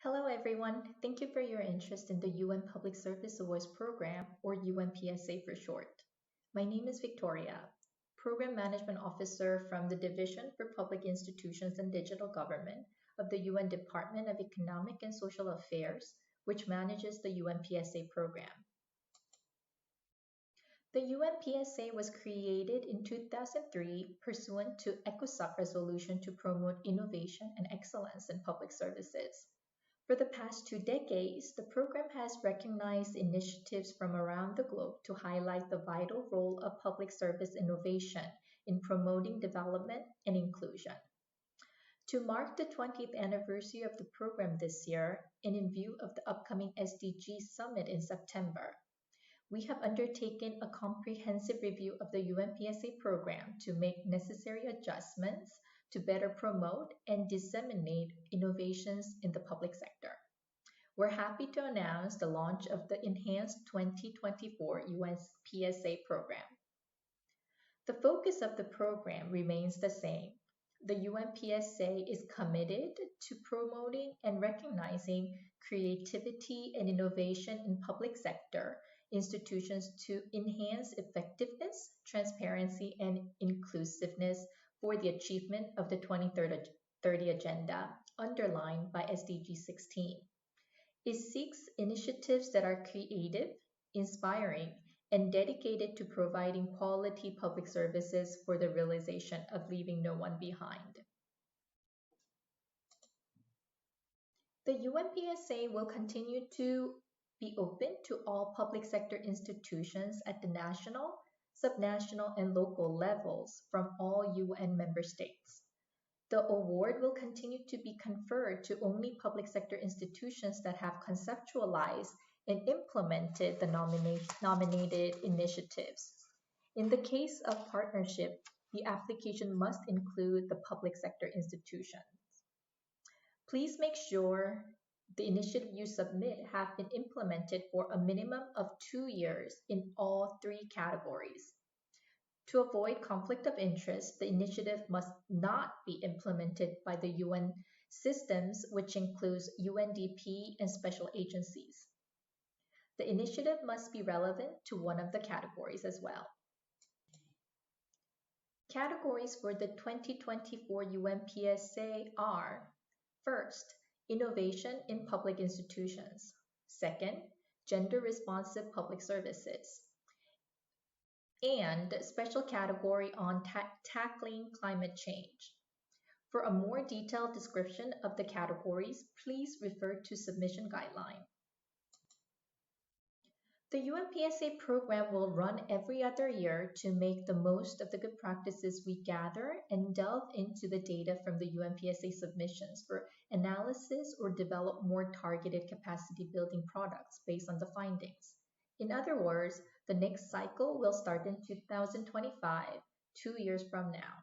Hello, everyone. Thank you for your interest in the UN Public Service Awards Program, or UNPSA for short. My name is Victoria, Program Management Officer from the Division for Public Institutions and Digital Government of the UN Department of Economic and Social Affairs, which manages the UNPSA program. The UNPSA was created in 2003 pursuant to ECOSOC resolution to promote innovation and excellence in public services. For the past 2 decades, the program has recognized initiatives from around the globe to highlight the vital role of public service innovation in promoting development and inclusion. To mark the 20th anniversary of the program this year, and in view of the upcoming SDG Summit in September, we have undertaken a comprehensive review of the UNPSA program to make necessary adjustments to better promote and disseminate innovations in the public sector. We're happy to announce the launch of the Enhanced 2024 UNPSA program. The focus of the program remains the same. The UNPSA is committed to promoting and recognizing creativity and innovation in public sector institutions to enhance effectiveness, transparency, and inclusiveness for the achievement of the 2030 Agenda, underlined by SDG 16. It seeks initiatives that are creative, inspiring, and dedicated to providing quality public services for the realization of leaving no one behind. The UNPSA will continue to be open to all public sector institutions at the national, subnational, and local levels from all UN member states. The award will continue to be conferred to only public sector institutions that have conceptualized and implemented the nominated initiatives. In the case of partnership, the application must include the public sector institutions. Please make sure the initiative you submit have been implemented for a minimum of 2 years in all 3 categories. To avoid conflict of interest, the initiative must not be implemented by the UN systems, which includes UNDP and special agencies. The initiative must be relevant to one of the categories as well. Categories for the 2024 UNPSA are: first, innovation in public institutions; second, gender-responsive public services; and special category on tackling climate change. For a more detailed description of the categories, please refer to submission guideline. The UNPSA program will run every other year to make the most of the good practices we gather and delve into the data from the UNPSA submissions for analysis or develop more targeted capacity building products based on the findings. In other words, the next cycle will start in 2025, 2 years from now.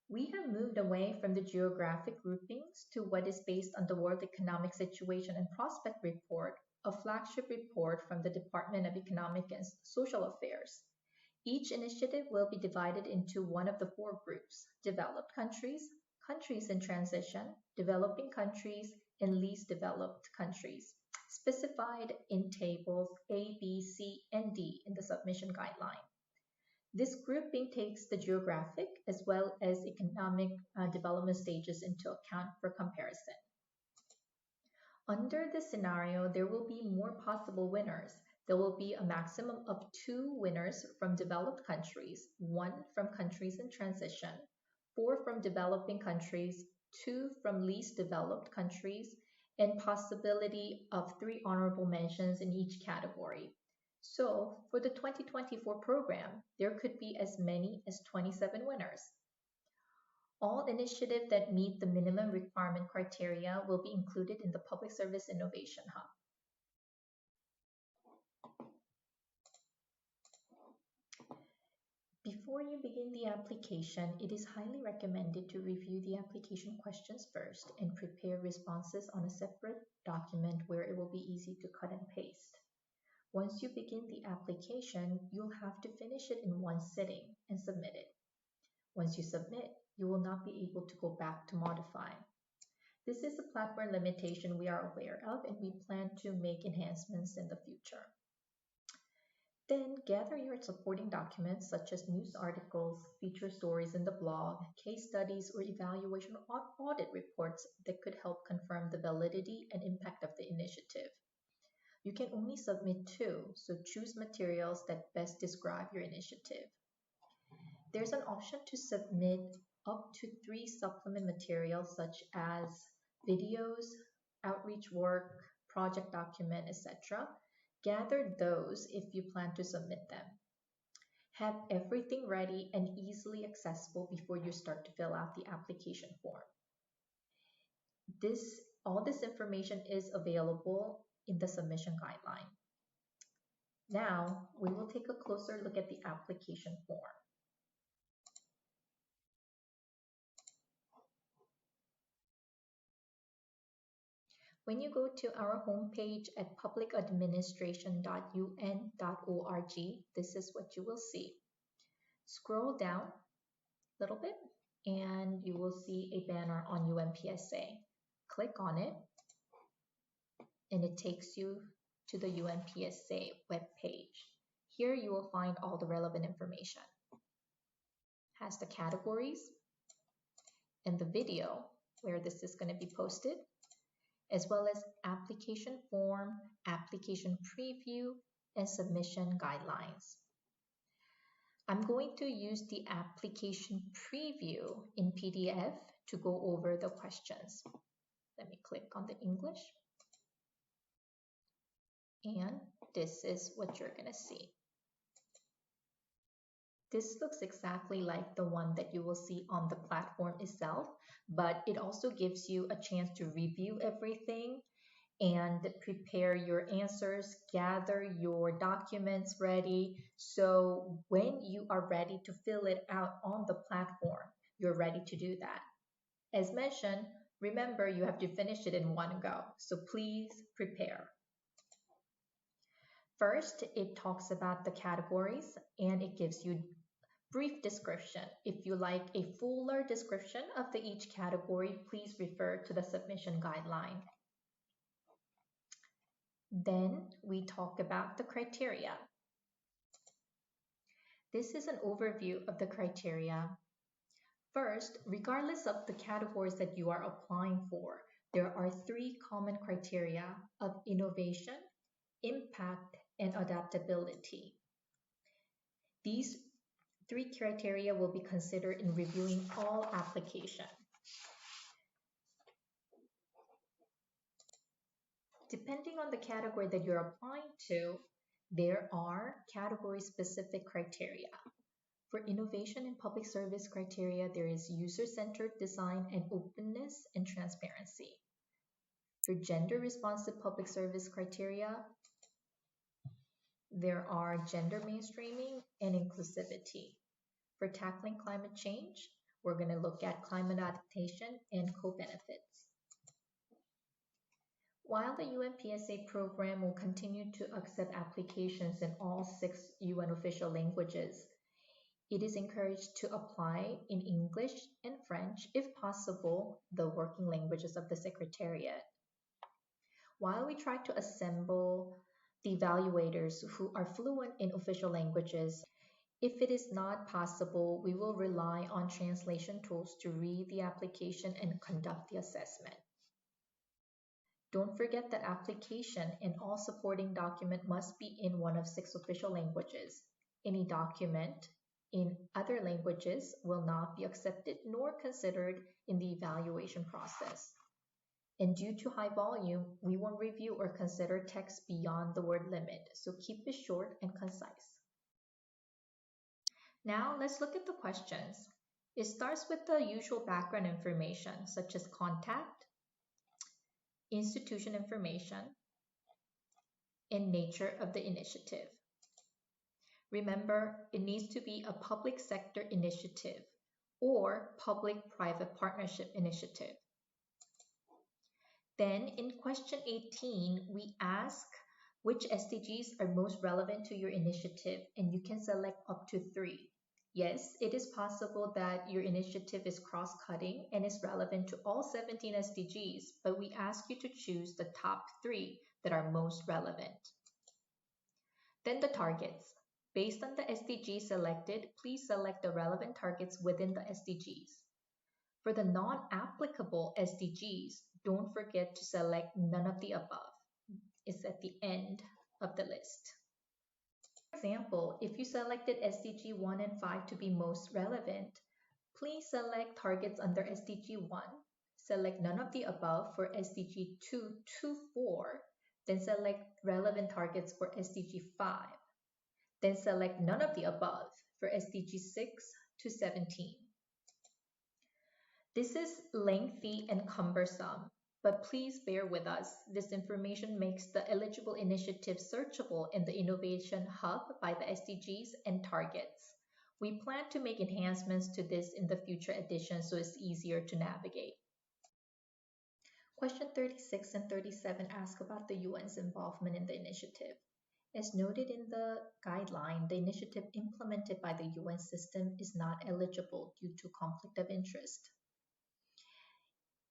We have moved away from the geographic groupings to what is based on the World Economic Situation and Prospect Report, a flagship report from the Department of Economic and Social Affairs. Each initiative will be divided into one of the 4 groups: developed countries, countries in transition, developing countries, and least developed countries, specified in tables A, B, C, and D in the submission guideline. This grouping takes the geographic as well as economic development stages into account for comparison. Under this scenario, there will be more possible winners. There will be a maximum of 2 winners from developed countries, 1 from countries in transition, 4 from developing countries, 2 from least developed countries, and possibility of 3 honorable mentions in each category. So, for the 2024 program, there could be as many as 27 winners. All initiatives that meet the minimum requirement criteria will be included in the Public Service Innovation Hub. Before you begin the application, it is highly recommended to review the application questions first and prepare responses on a separate document where it will be easy to cut and paste. Once you begin the application, you'll have to finish it in one sitting and submit it. Once you submit, you will not be able to go back to modify. This is a platform limitation we are aware of, and we plan to make enhancements in the future. Then gather your supporting documents such as news articles, feature stories in the blog, case studies, or evaluation or audit reports that could help confirm the validity and impact of the initiative. You can only submit two, so choose materials that best describe your initiative. There's an option to submit up to 3 supplement materials such as videos, outreach work, project document, etc. Gather those if you plan to submit them. Have everything ready and easily accessible before you start to fill out the application form. All this information is available in the submission guideline. Now, we will take a closer look at the application form. When you go to our homepage at publicadministration.un.org, this is what you will see. Scroll down a little bit and you will see a banner on UNPSA. Click on it and it takes you to the UNPSA webpage. Here you will find all the relevant information. It has the categories and the video where this is going to be posted, as well as application form, application preview, and submission guidelines. I'm going to use the application preview in PDF to go over the questions. Let me click on the English. And this is what you're going to see. This looks exactly like the one that you will see on the platform itself, but it also gives you a chance to review everything and prepare your answers, gather your documents ready. So when you are ready to fill it out on the platform, you're ready to do that. As mentioned, remember you have to finish it in one go, so please prepare. First, it talks about the categories and it gives you brief description. If you like a fuller description of each category, please refer to the submission guideline. Then we talk about the criteria. This is an overview of the criteria. First, regardless of the categories that you are applying for, there are 3 common criteria of innovation, impact, and adaptability. These 3 criteria will be considered in reviewing all applications. Depending on the category that you're applying to, there are category-specific criteria. For innovation and public service criteria, there is user-centered design and openness and transparency. For gender-responsive public service criteria, there are gender mainstreaming and inclusivity. For tackling climate change, we're going to look at climate adaptation and co-benefits. While the UNPSA program will continue to accept applications in all 6 UN official languages, it is encouraged to apply in English and French, if possible, the working languages of the Secretariat. While we try to assemble the evaluators who are fluent in official languages, if it is not possible, we will rely on translation tools to read the application and conduct the assessment. Don't forget that application and all supporting document must be in one of 6 official languages. Any document in other languages will not be accepted nor considered in the evaluation process. And due to high volume, we won't review or consider text beyond the word limit, so keep it short and concise. Now let's look at the questions. It starts with the usual background information such as contact, institution information, and nature of the initiative. Remember, it needs to be a public sector initiative or public-private partnership initiative. Then in question 18, we ask which SDGs are most relevant to your initiative, and you can select up to 3. Yes, it is possible that your initiative is cross-cutting and is relevant to all 17 SDGs, but we ask you to choose the top 3 that are most relevant. Then the targets. Based on the SDG selected, please select the relevant targets within the SDGs. For the non-applicable SDGs, don't forget to select none of the above. It's at the end of the list. For example, if you selected SDG 1 and 5 to be most relevant, please select targets under SDG 1, select none of the above for SDG 2 to 4, then select relevant targets for SDG 5, then select none of the above for SDG 6 to 17. This is lengthy and cumbersome, but please bear with us. This information makes the eligible initiative searchable in the Innovation Hub by the SDGs and targets. We plan to make enhancements to this in the future editions so it's easier to navigate. Question 36 and 37 ask about the UN's involvement in the initiative. As noted in the guideline, the initiative implemented by the UN system is not eligible due to conflict of interest.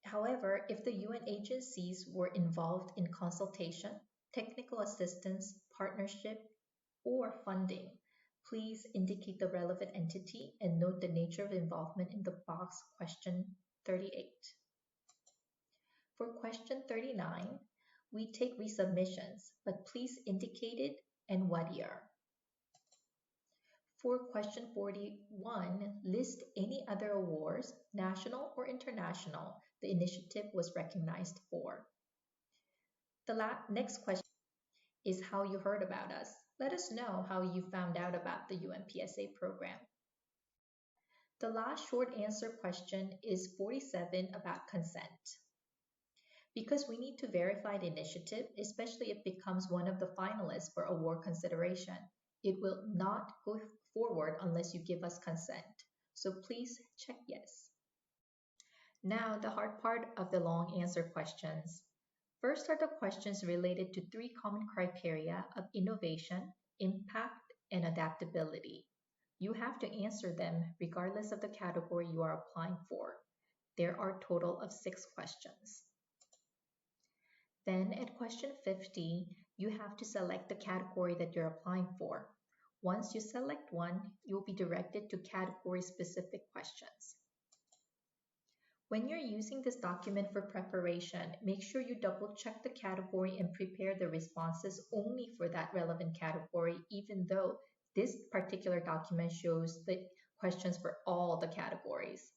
However, if the UN agencies were involved in consultation, technical assistance, partnership, or funding, please indicate the relevant entity and note the nature of involvement in the box question 38. For question 39, we take resubmissions, but please indicate it and what year. For question 41, list any other awards, national or international, the initiative was recognized for. The next question is how you heard about us. Let us know how you found out about the UNPSA program. The last short answer question is 47 about consent. Because we need to verify the initiative, especially if it becomes one of the finalists for award consideration, it will not go forward unless you give us consent. So please check yes. Now the hard part of the long answer questions. First are the questions related to 3 common criteria of innovation, impact, and adaptability. You have to answer them regardless of the category you are applying for. There are a total of 6 questions. Then at question 50, you have to select the category that you're applying for. Once you select one, you'll be directed to category-specific questions. When you're using this document for preparation, make sure you double-check the category and prepare the responses only for that relevant category, even though this particular document shows the questions for all the categories.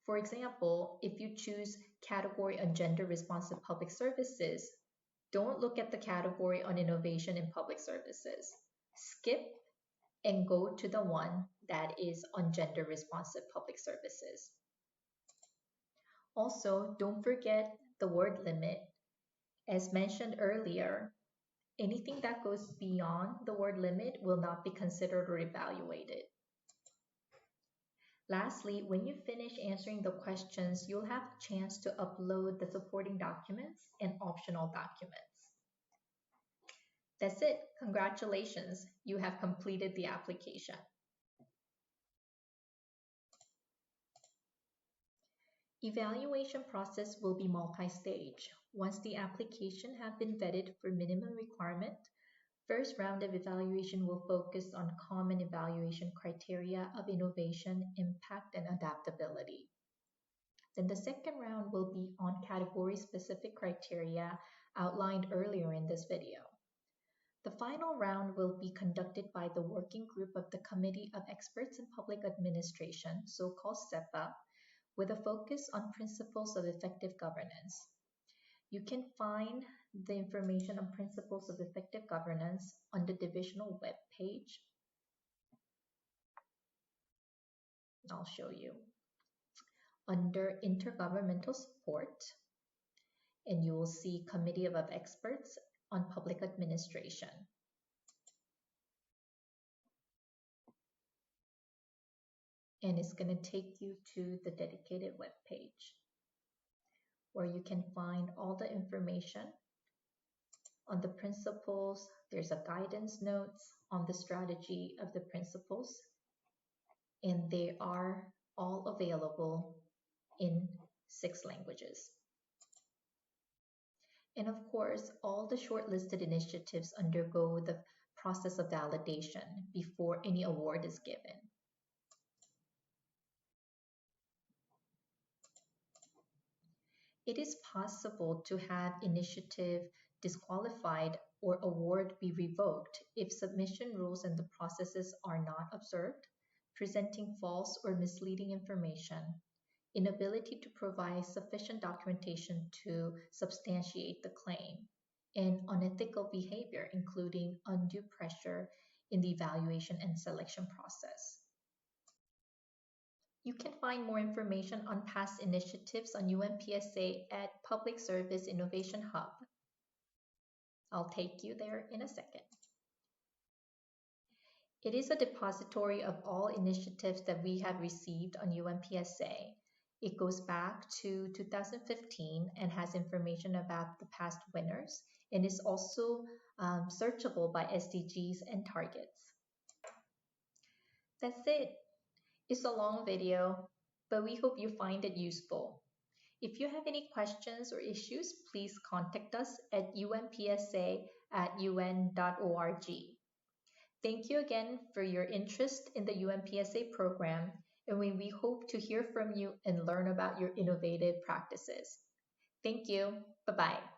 For example, if you choose category on gender-responsive public services, don't look at the category on innovation in public services. Skip and go to the one that is on gender-responsive public services. Also, don't forget the word limit. As mentioned earlier, anything that goes beyond the word limit will not be considered or evaluated. Lastly, when you finish answering the questions, you'll have a chance to upload the supporting documents and optional documents. That's it. Congratulations. You have completed the application. Evaluation process will be multi-stage. Once the application have been vetted for minimum requirement, first round of evaluation will focus on common evaluation criteria of innovation, impact, and adaptability. Then the second round will be on category-specific criteria outlined earlier in this video. The final round will be conducted by the working group of the Committee of Experts in Public Administration, so-called CEPA, with a focus on principles of effective governance. You can find the information on principles of effective governance on the divisional web page. I'll show you. Under Intergovernmental Support, and you will see Committee of Experts on Public Administration. And it's going to take you to the dedicated web page where you can find all the information on the principles. There's a guidance notes on the strategy of the principles and they are all available in 6 languages. And of course, all the shortlisted initiatives undergo the process of validation before any award is given. It is possible to have initiative disqualified or award be revoked if submission rules and the processes are not observed, presenting false or misleading information, inability to provide sufficient documentation to substantiate the claim, and unethical behavior, including undue pressure in the evaluation and selection process. You can find more information on past initiatives on UNPSA at Public Service Innovation Hub. I'll take you there in a second. It is a depository of all initiatives that we have received on UNPSA. It goes back to 2015 and has information about the past winners and is also searchable by SDGs and targets. That's it. It's a long video, but we hope you find it useful. If you have any questions or issues, please contact us at unpsa@un.org. Thank you again for your interest in the UNPSA program, and we hope to hear from you and learn about your innovative practices. Thank you. Bye-bye.